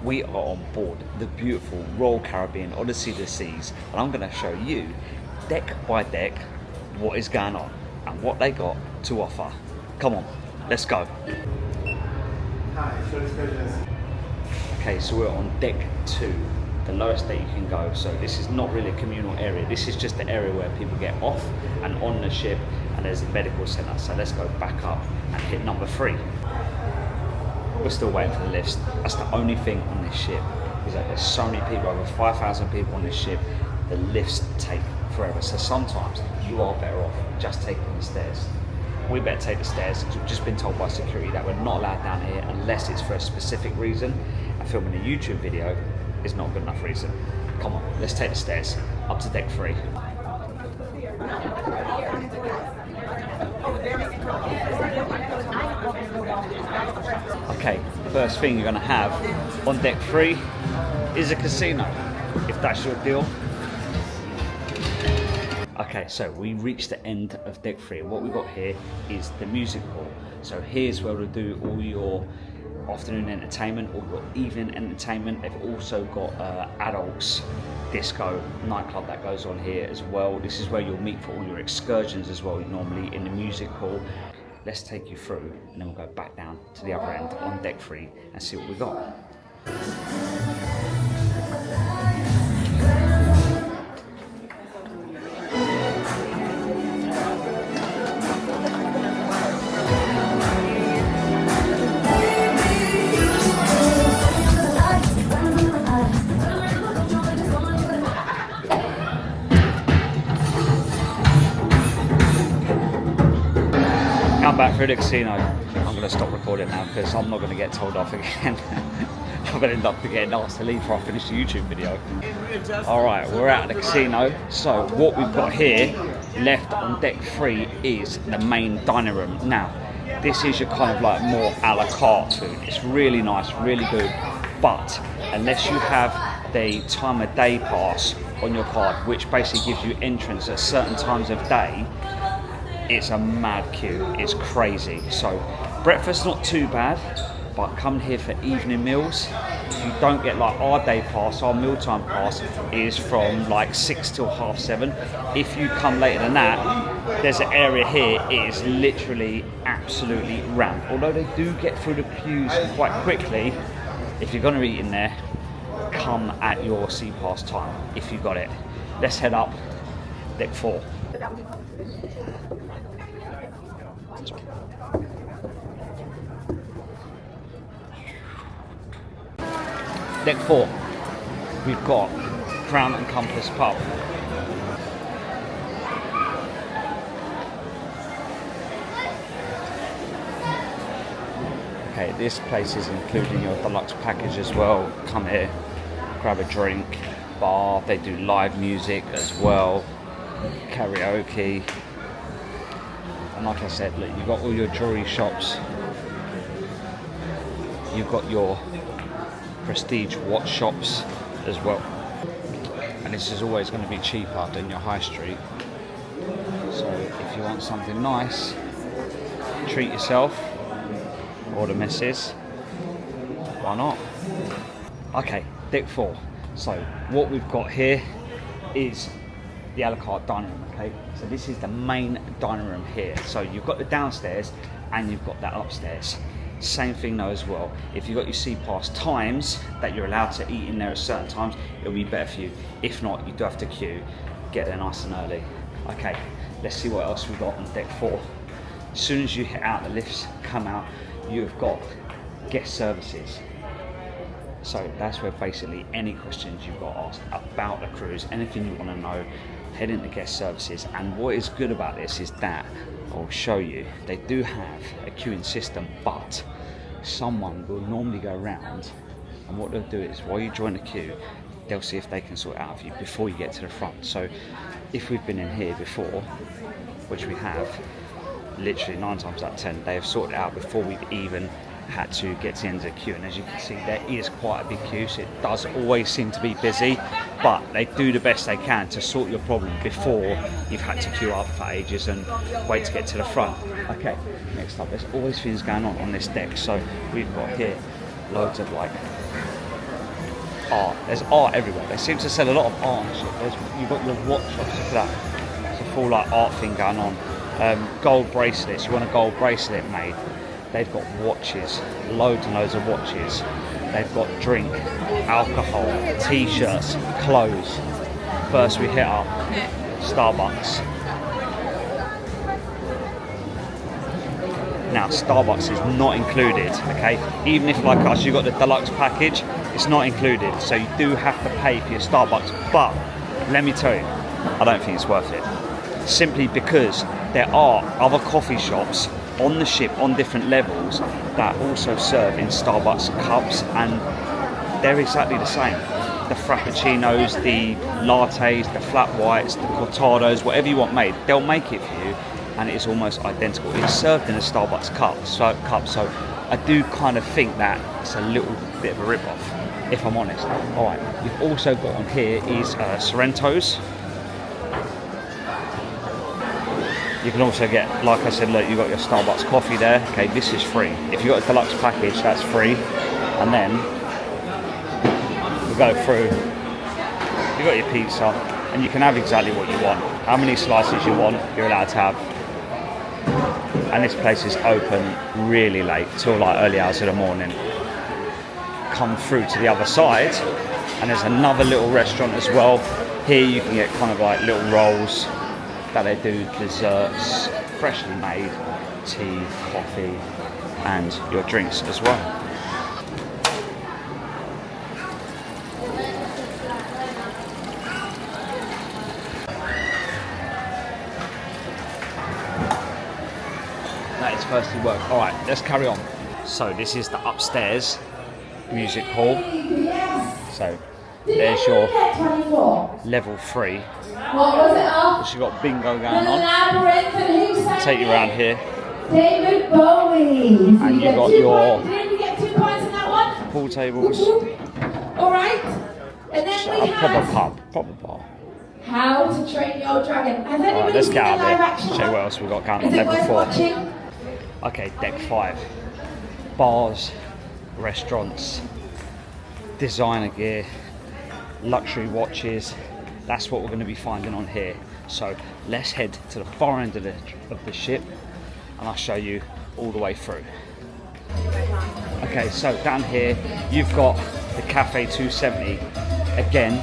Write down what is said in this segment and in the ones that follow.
we are on board the beautiful Royal Caribbean Odyssey of the Seas, and I'm going to show you deck by deck what is going on and what they got to offer. Come on, let's go. Okay, so we're on deck 2, the lowest deck you can go. So this is not really a communal area. This is just the area where people get off and on the ship, and there's a medical centre. So let's go back up and hit number 3. We're still waiting for the lifts. That's the only thing on this ship, is that there's so many people, over 5,000 people on this ship. The lifts take forever. So sometimes you are better off just taking the stairs. We better take the stairs because we've just been told by security that we're not allowed down here unless it's for a specific reason, and filming a YouTube video is not a good enough reason. Come on, let's take the stairs up to deck 3. Okay, first thing you're going to have on deck 3 is a casino, if that's your deal. Okay, so we reached the end of deck 3. What we've got here is the music hall. So here's where we'll do all your afternoon entertainment, or your evening entertainment. They've also got adults disco nightclub that goes on here as well. This is where you'll meet for all your excursions as well, normally in the music hall. Let's take you through, and then we'll go back down to the other end on deck 3 and see what we got. Come back through the casino. I'm going to stop recording now because I'm not going to get told off again. I'm going to end up getting asked to leave before I finish the YouTube video. Alright, we're out of the casino. So what we've got here left on deck 3 is the main dining room. Now, this is your kind of like more a la carte food. It's really nice, really good. But unless you have the time of day pass on your card, which basically gives you entrance at certain times of day, it's a mad queue. It's crazy. So breakfast not too bad, but come here for evening meals. If you don't get like our day pass, our mealtime pass is from like 6 till 7:30. If you come later than that, there's an area here, it is literally absolutely rammed. Although they do get through the queues quite quickly, if you're going to eat in there, come at your sea pass time if you got it. Let's head up deck 4. Deck 4, we've got Crown and Compass pub. Okay, this place is including your deluxe package as well. Come here, grab a drink, bar, they do live music as well, karaoke. And like I said, look, you've got all your jewelry shops, you've got your prestige watch shops as well, and this is always going to be cheaper than your high street. So if you want something nice, treat yourself or the missus, why not? Okay, deck 4. So what we've got here is the a la carte dining room. Okay, so this is the main dining room here. So you've got the downstairs and you've got that upstairs. Same thing though as well. If you've got your sea pass times that you're allowed to eat in there at certain times, it'll be better for you. If not, you do have to queue. Get there nice and early. Okay, let's see what else we've got on deck 4. As soon as you hit out the lifts, come out, you've got guest services. So that's where basically any questions you've got asked about the cruise, anything you want to know, head into guest services. And what is good about this is that I'll show you, they do have a queuing system, but someone will normally go around, and what they'll do is while you join the queue, they'll see if they can sort it out for you before you get to the front. So if we've been in here before, which we have, literally 9 times out of 10 they have sorted it out before we've even had to get to the end of the queue. And as you can see, there is quite a big queue, so it does always seem to be busy, but they do the best they can to sort your problem before you've had to queue up for ages and wait to get to the front. Okay, next up, there's always things going on this deck. So we've got here loads of like art. There's art everywhere. They seem to sell a lot of art and shit. You've got your watch shops, look at that. It's a full like art thing going on. Gold bracelets, you want a gold bracelet made. They've got watches, loads and loads of watches. They've got drink, alcohol, t-shirts, clothes. First we hit up Starbucks. Now Starbucks is not included, okay? Even if like us, you've got the deluxe package, it's not included. So you do have to pay for your Starbucks, but let me tell you, I don't think it's worth it. Simply because there are other coffee shops on the ship on different levels that also serve in Starbucks cups, and they're exactly the same. The frappuccinos, the lattes, the flat whites, the cortados, whatever you want made, they'll make it for you, and it's almost identical. It's served in a Starbucks cup, so I do kind of think that it's a little bit of a rip-off, if I'm honest. All right, you've also got on here is Sorrentos. You can also get, like I said, look, you've got your Starbucks coffee there. Okay, this is free. If you've got a deluxe package, that's free. And then we go through, you've got your pizza, and you can have exactly what you want. How many slices you want, you're allowed to have. And this place is open really late, till like early hours of the morning. Come through to the other side, and there's another little restaurant as well. Here you can get kind of like little rolls that they do, desserts, freshly made, tea, coffee, and your drinks as well. That is firstly work. All right, let's carry on. So this is the upstairs music hall. So there's your level 3. What was it of? She's got bingo going on. Take you around here. David Bowie. And you've got your Did we get 2 points in that one? pool tables. Alright. And then we A proper have pub, proper bar. How to Train Your Dragon. Has anybody Alright, let's seen get the out live there. action Show you what one? else we've got going on. Is it Level worth 4. watching? Okay, deck 5. Bars, restaurants, designer gear, luxury watches. That's what we're going to be finding on here. So let's head to the far end of the ship, and I'll show you all the way through. Okay, so down here you've got the Cafe 270. Again,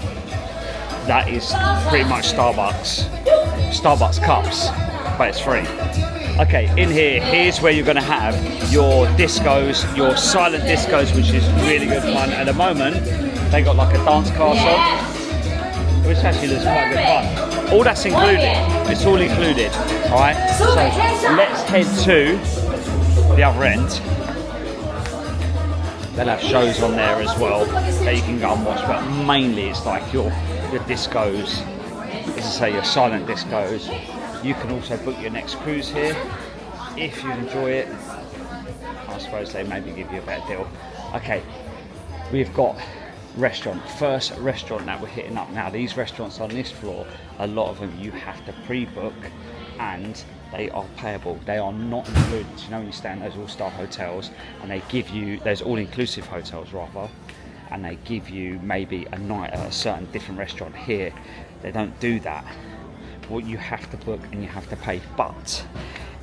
that is pretty much Starbucks cups, but it's free. Okay, in here, here's where you're going to have your discos, your silent discos, which is really good fun. At the moment, they got like a dance class on, which actually looks quite good fun. All that's included. It's all included. All right. So let's head to the other end. They'll have shows on there as well that you can go and watch, but mainly it's like your discos, as I say, your silent discos. You can also book your next cruise here if you enjoy it. I suppose they maybe give you a better deal. Okay, we've got first restaurant that we're hitting up now. These restaurants on this floor, a lot of them you have to pre-book, and they are payable. They are not included. You know, when you stay in those all-star hotels and they give you those all-inclusive hotels rather, and they give you maybe a night at a certain different restaurant. Here they don't do that. Well, you have to book and you have to pay. But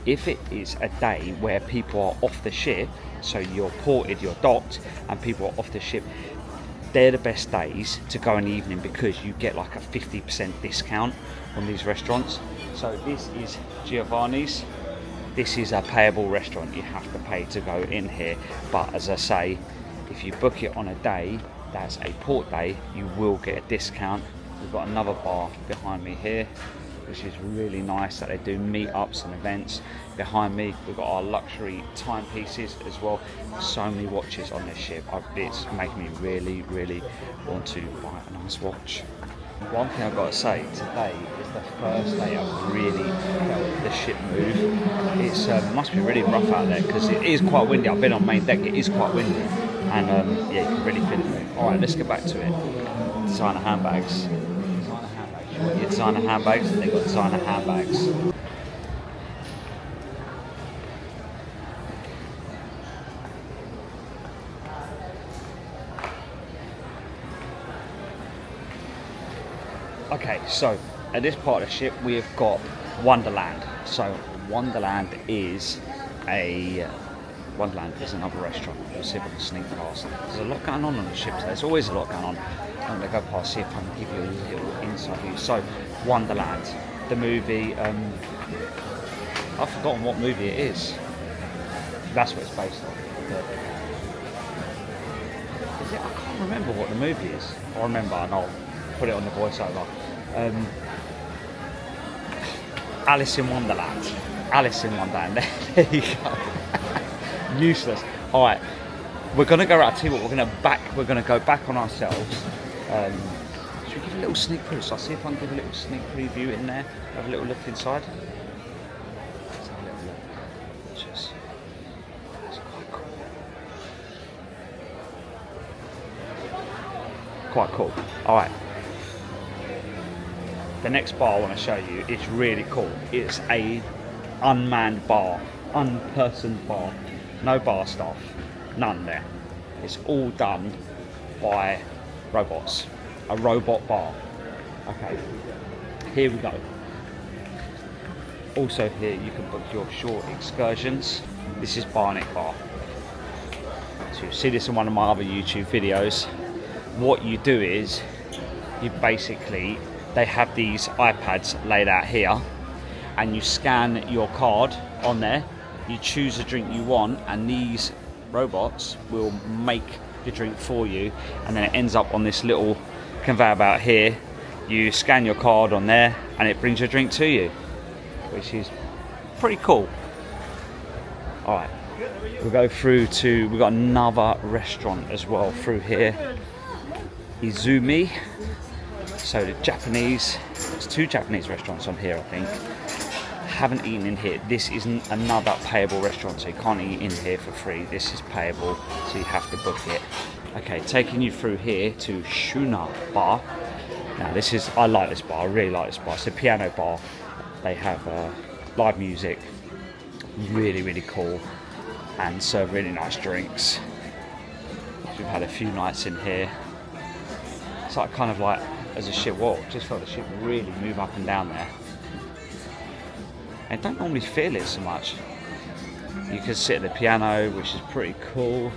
if it is a day where people are off the ship, so you're ported, you're docked, and people are off the ship, they're the best days to go in the evening, because you get like a 50% discount on these restaurants. So this is Giovanni's. This is a payable restaurant. You have to pay to go in here. But as I say, if you book it on a day that's a port day, you will get a discount. We've got another bar behind me here, which is really nice, that they do meetups and events. Behind me, we've got our luxury timepieces as well. So many watches on this ship. It's making me really, really want to buy a nice watch. One thing I've got to say, today is the first day I've really felt the ship move. It's must be really rough out there, because it is quite windy. I've been on main deck, it is quite windy. And yeah, you can really feel it. All right, let's get back to it. Designer handbags. Your designer handbags, they've got designer handbags. Okay, so at this part of the ship we have got Wonderland. So Wonderland is another restaurant. We'll see if I can sneak past. There's a lot going on the ship. There's always a lot going on. I'm going to go past, see if I can give you a little insight view. So Wonderland, the movie. I've forgotten what movie it is. That's what it's based on. But is it? I can't remember what the movie is. I remember, and I'll put it on the voiceover. Alice in Wonderland. Alice in Wonderland. There you go. Useless. All right, we're gonna go out. Tell you what, we're gonna go back on ourselves. Should we give a little sneak preview? So I'll see if I can give a little sneak preview in there. Have a little look inside. Let's have a little look. It's quite cool. Quite cool. All right. The next bar I want to show you is really cool. It's a unmanned bar, unpersoned bar. No bar staff, none there. It's all done by robots. A robot bar. Okay, here we go. Also here you can book your short excursions. This is Barnet Bar. So you'll see this in one of my other YouTube videos. What you do is, they have these iPads laid out here, and you scan your card on there, you choose the drink you want, and these robots will make the drink for you, and then it ends up on this little conveyor belt here. You scan your card on there and it brings your drink to you, which is pretty cool. Alright, we'll go through to, we've got another restaurant as well through here, Izumi. So the Japanese, there's 2 Japanese restaurants on here I think. Haven't eaten in here. This isn't another payable restaurant, so you can't eat in here for free. This is payable, so you have to book it. Okay, taking you through here to Shuna Bar. Now this is, I like this bar, I really like this bar. It's a piano bar. They have live music, really, really cool, and serve really nice drinks. So we've had a few nights in here. It's like kind of like as a ship walk, just felt the ship really move up and down there. I don't normally feel it so much. You can sit at the piano, which is pretty cool.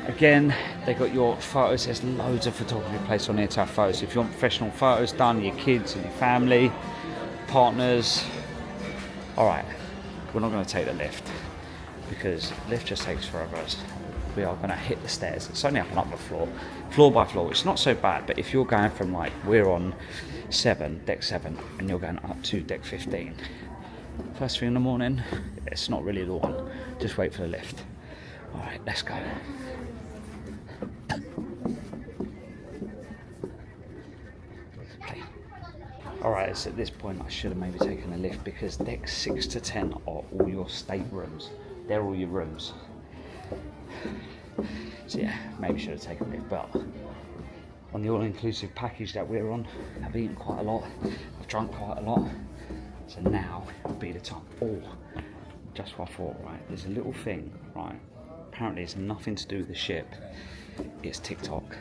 Again, they got your photos. There's loads of photography placed on here to have photos. If you want professional photos done, your kids and your family, partners. All right, we're not going to take the lift because the lift just takes forever. We are going to hit the stairs. It's only up and up the floor by floor. It's not so bad, but if you're going from, like, we're on deck 7, and you're going up to deck 15, first thing in the morning, it's not really the one. Just wait for the lift. All right, let's go. Okay. All right, so at this point I should have maybe taken a lift because decks 6 to 10 are all your staterooms. They're all your rooms. So yeah, maybe should have taken a lift, but on the all-inclusive package that we're on, I've eaten quite a lot, I've drunk quite a lot, so now would be the time. Oh, just what I thought, right, there's a little thing, right, apparently it's nothing to do with the ship, it's TikTok.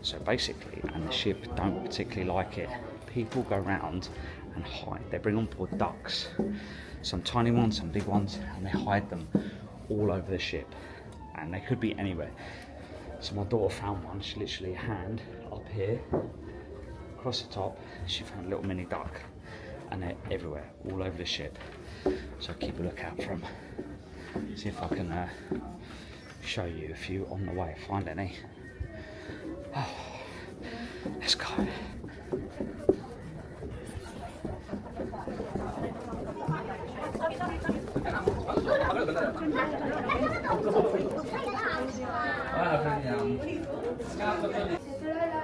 So basically, and the ship don't particularly like it, people go around and hide. They bring on board ducks, some tiny ones, some big ones, and they hide them all over the ship, and they could be anywhere. So my daughter found one. She literally hand up here, across the top, she found a little mini duck, and they're everywhere, all over the ship. So keep a lookout for them. See if I can show you a few on the way. Find any. Oh, let's go.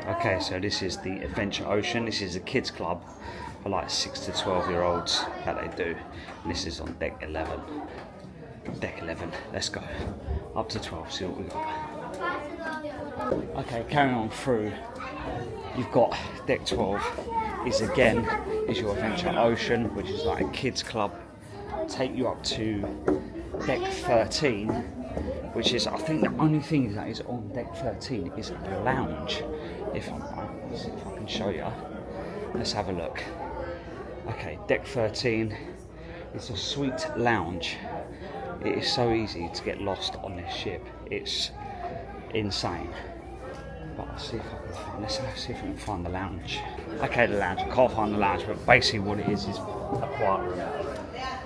Okay, so this is the Adventure Ocean. This is a kids club for like 6 to 12-year-olds that they do. And this is on deck 11. Deck 11, let's go. Up to 12, see what we got. Okay, carrying on through. You've got deck 12 is your Adventure Ocean, which is like a kids club. Take you up to deck 13, which is, I think the only thing that is on deck 13 is a lounge. If let's see if I can show you. Let's have a look. Okay, deck 13 is a suite lounge. It is so easy to get lost on this ship. It's insane. But I'll see if I can find, let's see if we can find the lounge. Okay, the lounge, I can't find the lounge, but basically what it is a quiet room.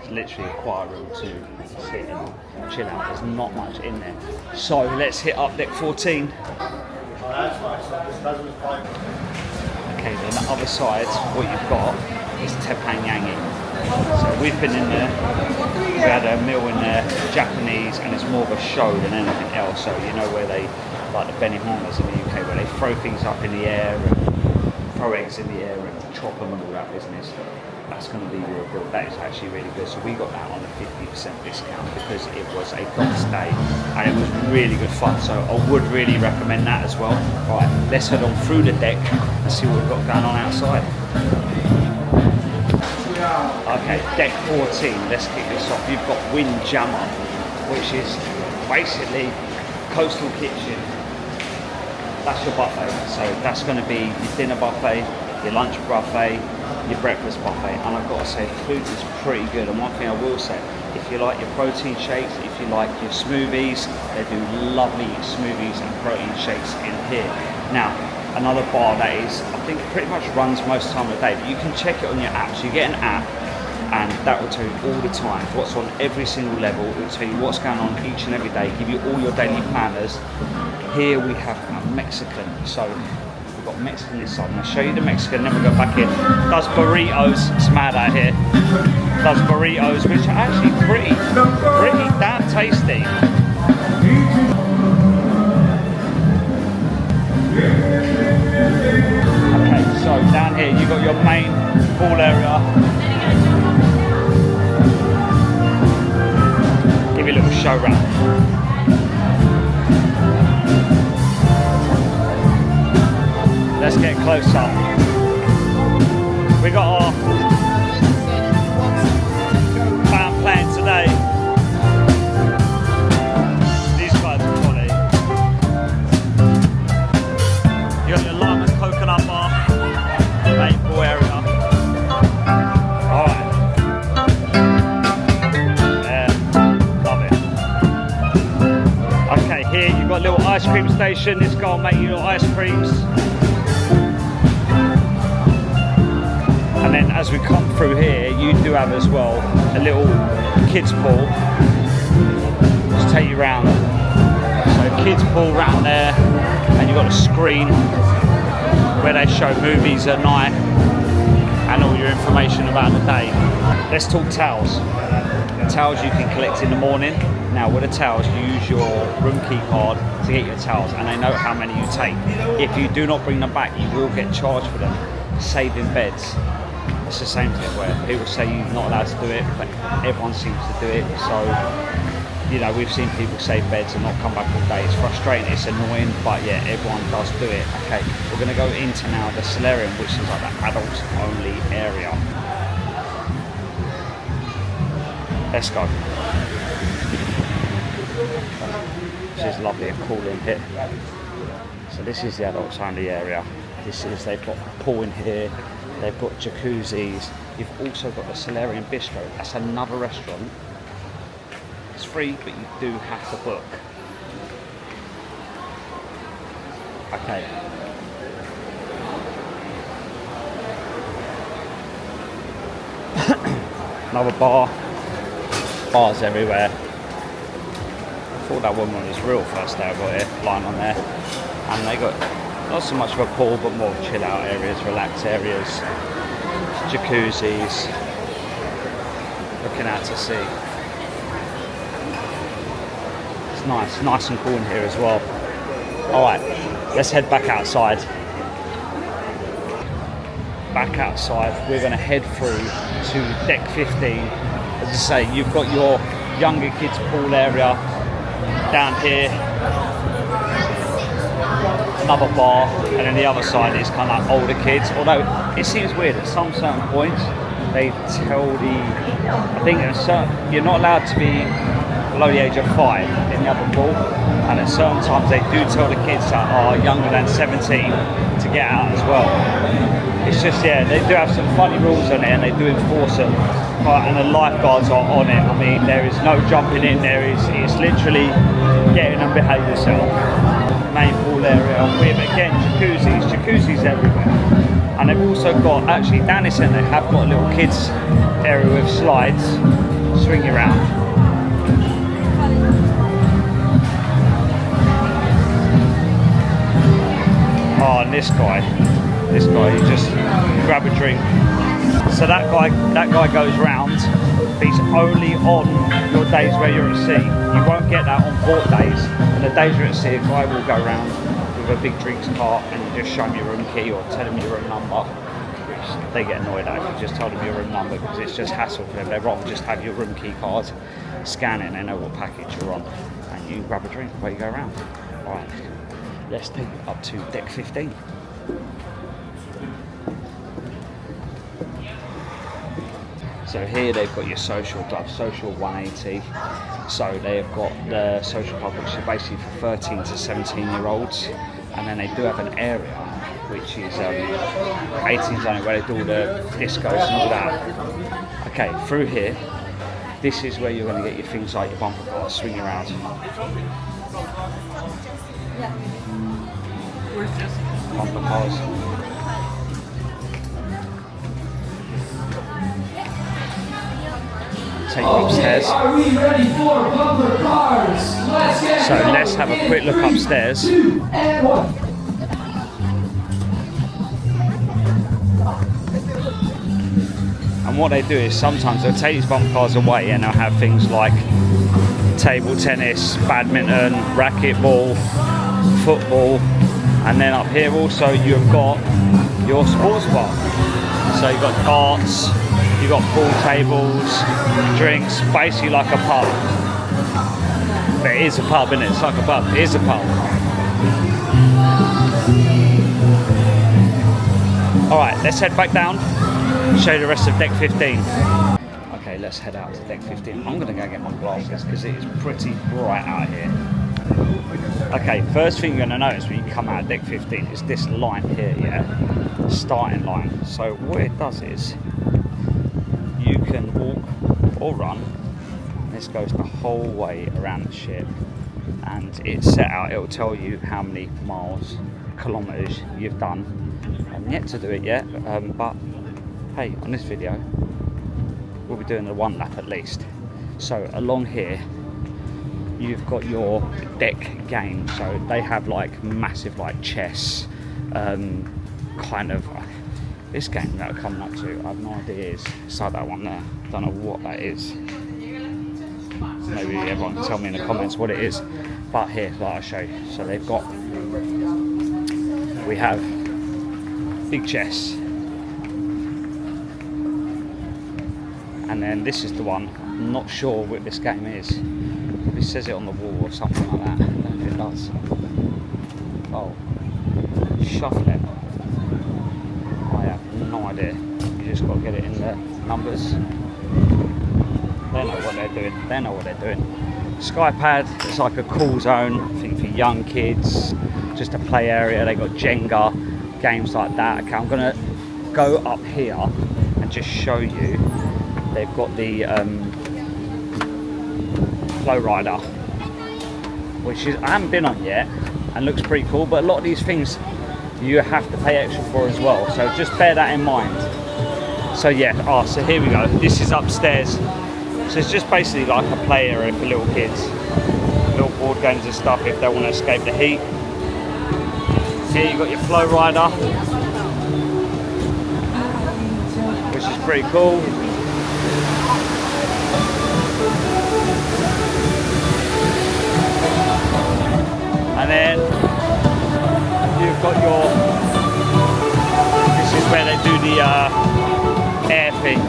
It's literally a quiet room to sit and chill out. There's not much in there. So let's hit up deck 14. Okay, then the other side, what you've got is teppanyaki. So we've been in there, we had a meal in there, Japanese, and it's more of a show than anything else. So you know where they, like the Benihana's in the UK, where they throw things up in the air, and throw eggs in the air and chop them and all that business. That's going to be real good. That is actually really good. So we got that on a 50% discount because it was a dog's day and it was really good fun. So I would really recommend that as well. Right, let's head on through the deck and see what we've got going on outside. Okay, deck 14, let's kick this off. You've got Windjammer, which is basically coastal kitchen. That's your buffet. So that's going to be your dinner buffet, your lunch buffet, your breakfast buffet, and I've got to say the food is pretty good. And one thing I will say, if you like your protein shakes, if you like your smoothies, they do lovely smoothies and protein shakes in here. Now, another bar that is, I think it pretty much runs most time of the day, but you can check it on your app. So you get an app and that will tell you all the time what's on every single level. It will tell you what's going on each and every day, give you all your daily planners. Here we have a Mexican, so we've got Mexican this side. I'm going to show you the Mexican, then we'll go back in. Does burritos, it's mad out here. Does burritos, which are actually pretty damn tasty. Okay, so down here you've got your main pool area. Give you a little show round. Let's get closer. We got our band playing today. These guys are quality. You got your lime and coconut bar, maple area. Alright. Yeah, love it. Okay, here you've got a little ice cream station. This guy will make you little ice creams. And then as we come through here, you do have as well a little kids pool. Just take you round. So kids pool round there, and you've got a screen where they show movies at night and all your information about the day. Let's talk towels. Towels you can collect in the morning. Now with the towels, you use your room key card to get your towels, and they know how many you take. If you do not bring them back, you will get charged for them. Saving beds. It's the same thing where people say you're not allowed to do it, but everyone seems to do it. So, you know, we've seen people save beds and not come back all day. It's frustrating, it's annoying, but yeah, everyone does do it. Okay, we're going to go into now the solarium, which is like the adults only area. Let's go. This is lovely and cool in here. So this is the adults only area. They've got a pool in here. They've got jacuzzis. You've also got the Solarium Bistro. That's another restaurant. It's free, but you do have to book. Okay. Another bar. Bars everywhere. I thought that woman was real first day I got here, lying on there. And they got not so much of a pool, but more chill out areas, relax areas, jacuzzis, looking out to sea. It's nice and cool in here as well. Alright, let's head back outside. Back outside, we're going to head through to deck 15. As I say, you've got your younger kids pool area down here. Another bar, and then the other side is kind of like older kids, although it seems weird at some certain points they tell I think you're not allowed to be below the age of 5 in the other pool, and at certain times they do tell the kids that are younger than 17 to get out as well. It's just, yeah, they do have some funny rules on it and they do enforce them, and the lifeguards are on it. I mean, there is no jumping in, it's literally get in and behave yourself. Main pool area with, again, jacuzzis everywhere. And they've also got, actually down this end they have got a little kids area with slides, swing you around. Oh, and this guy, you just grab a drink. So that guy goes round, but he's only on your days where you're at sea. You won't get that on port days. On the days you're at sea, a guy will go round with a big drinks cart and you just show them your room key or tell them your room number. Which they get annoyed at if you just tell them your room number, because it's just hassle for them. They'd rather just have your room key card, scan it, and they know what package you're on, and you can grab a drink while you go around. Alright, let's take it up to deck 15. So here they've got your social club, social 180. So they've got the social club, which is basically for 13 to 17-year-olds, and then they do have an area which is 18 zone where they do all the discos and all that. Okay, through here, this is where you're going to get your things like your bumper cars, swing around. Bumper cars. Take you upstairs. Are we ready for bumper cars? So let's have a quick look upstairs. 2 and 1. And what they do is sometimes they'll take these bumper cars away and they'll have things like table tennis, badminton, racquetball, football, and then up here also you've got your sports bar. So you've got darts, you've got pool tables, drinks, basically like a pub. But it is a pub, isn't it? It's like a pub, it is a pub. Alright, let's head back down, show you the rest of deck 15. Okay, let's head out to deck 15. I'm gonna go get my glasses because it is pretty bright out here. Okay, first thing you're gonna notice when you come out of deck 15 is this line here, yeah? Starting line. So what it does is you can walk or run. This goes the whole way around the ship, and it's set out, it'll tell you how many miles, kilometers you've done. I'm yet to do it yet, but hey, on this video we'll be doing the 1 lap at least. So along here you've got your deck game, so they have like massive like chess, kind of this game that we're coming up to, I have no idea. It's like that one there, don't know what that is. Maybe everyone can tell me in the comments what it is, but here, like I'll show you. So they've got, we have big chess, and then this is the one, I'm not sure what this game is. It says it on the wall or something like that. I don't know if it does. Oh, shuffle it. I have no idea. You just got to get it in the numbers. They know what they're doing. They know what they're doing. Skypad, it's like a cool zone, I think for young kids, just a play area. They got Jenga, games like that. Okay, I'm gonna go up here and just show you. They've got the Flow Rider, which is I haven't been on yet and looks pretty cool, but a lot of these things you have to pay extra for as well, so just bear that in mind. So yeah, so here we go, this is upstairs. So it's just basically like a play area for little kids, little board games and stuff if they want to escape the heat. Here you've got your Flow Rider, which is pretty cool. And then you've got your, this is where they do the air thing.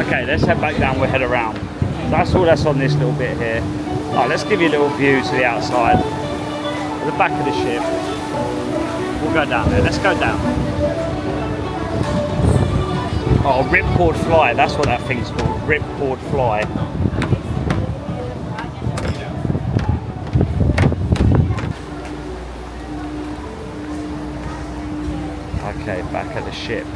Okay, let's head back down, we'll head around. That's all that's on this little bit here. Alright, let's give you a little view to the outside, the back of the ship. We'll go down there, let's go down. Oh, ripcord fly, that's what that thing's called, ripcord fly. Okay, back at the ship.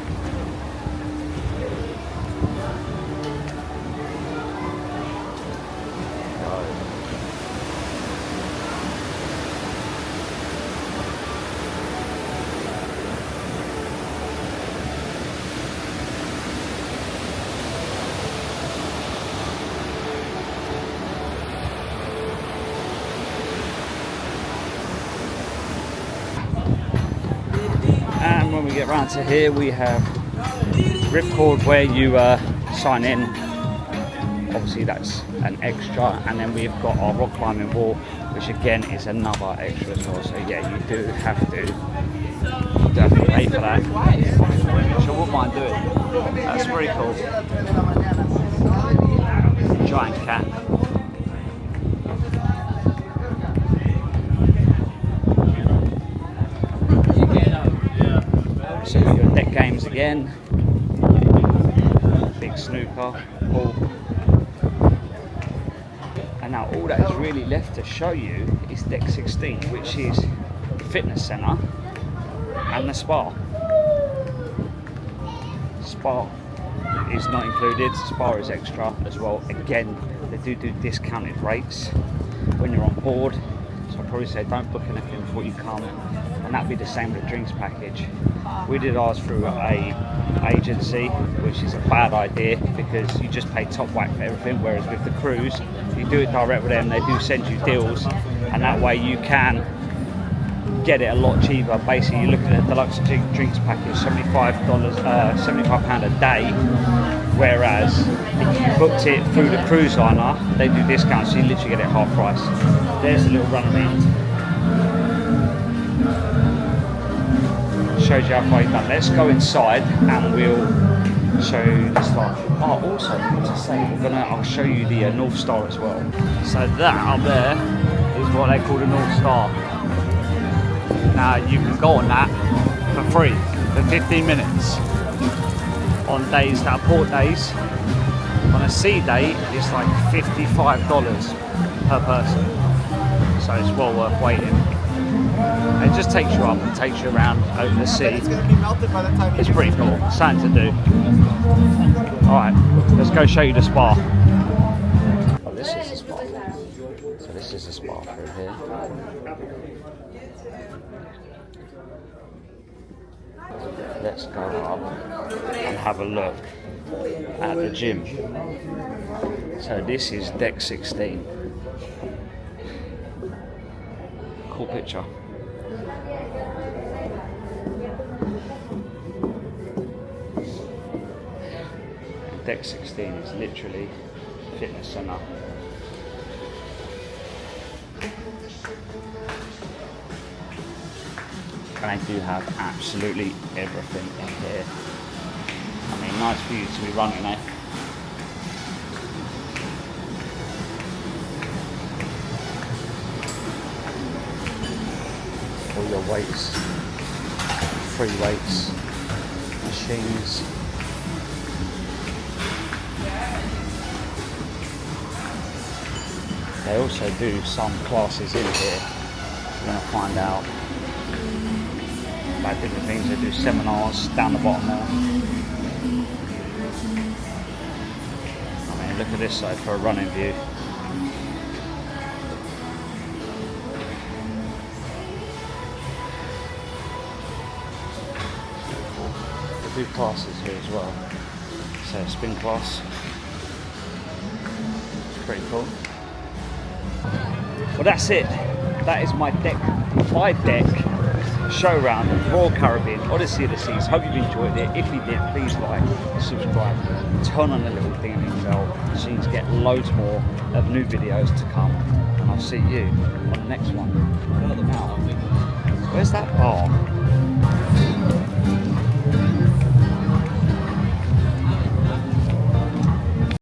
And when we get round to here, we have ripcord where you sign in. Obviously that's an extra, and then we've got our rock climbing wall, which again is another extra as well. So yeah, you do have to pay for that. Which I wouldn't mind doing. That's very cool. Giant cat. So you've got your deck games again. Big snooker, pool. And now all that is really left to show you is deck 16, which is the fitness centre and the spa. Spa is not included, spa is extra as well. Again, they do discounted rates when you're on board. So I'd probably say don't book anything before you come. And that'd be the same with the drinks package. We did ours through a agency, which is a bad idea because you just pay top whack for everything, whereas with the cruise, you do it direct with them, they do send you deals, and that way you can get it a lot cheaper. Basically, you're looking at a deluxe drinks package, £75 a day, whereas if you booked it through the cruise liner, they do discounts, so you literally get it half price. There's a little run around. Shows you how far you've done. Let's go inside and we'll show you the star. Oh, also, to say, I'll show you the North Star as well. So that up there is what they call the North Star. Now you can go on that for free for 15 minutes on days that are port days. On a sea day, it's like $55 per person. So it's well worth waiting. It just takes you up and takes you around over the sea. It's pretty cool, something to do. Alright, let's go show you the spa. Oh, this is the spa. So this is the spa through here. Let's go up and have a look at the gym. So this is deck 16. Cool picture. Deck 16 is literally fitness centre. And they do have absolutely everything in here. I mean, nice for you to be running, eh? All your weights, free weights, machines. They also do some classes in here. You're going to find out about different things. They do seminars down the bottom there. I mean, look at this side for a running view. They do classes here as well. So a spin class. It's pretty cool. Well, that's it. That is my deck, 5-deck show round of Royal Caribbean Odyssey of the Seas. Hope you've enjoyed it. If you did, please like, subscribe, turn on the little thing on your bell so you can get loads more of new videos to come. And I'll see you on the next one. Now, where's that bar?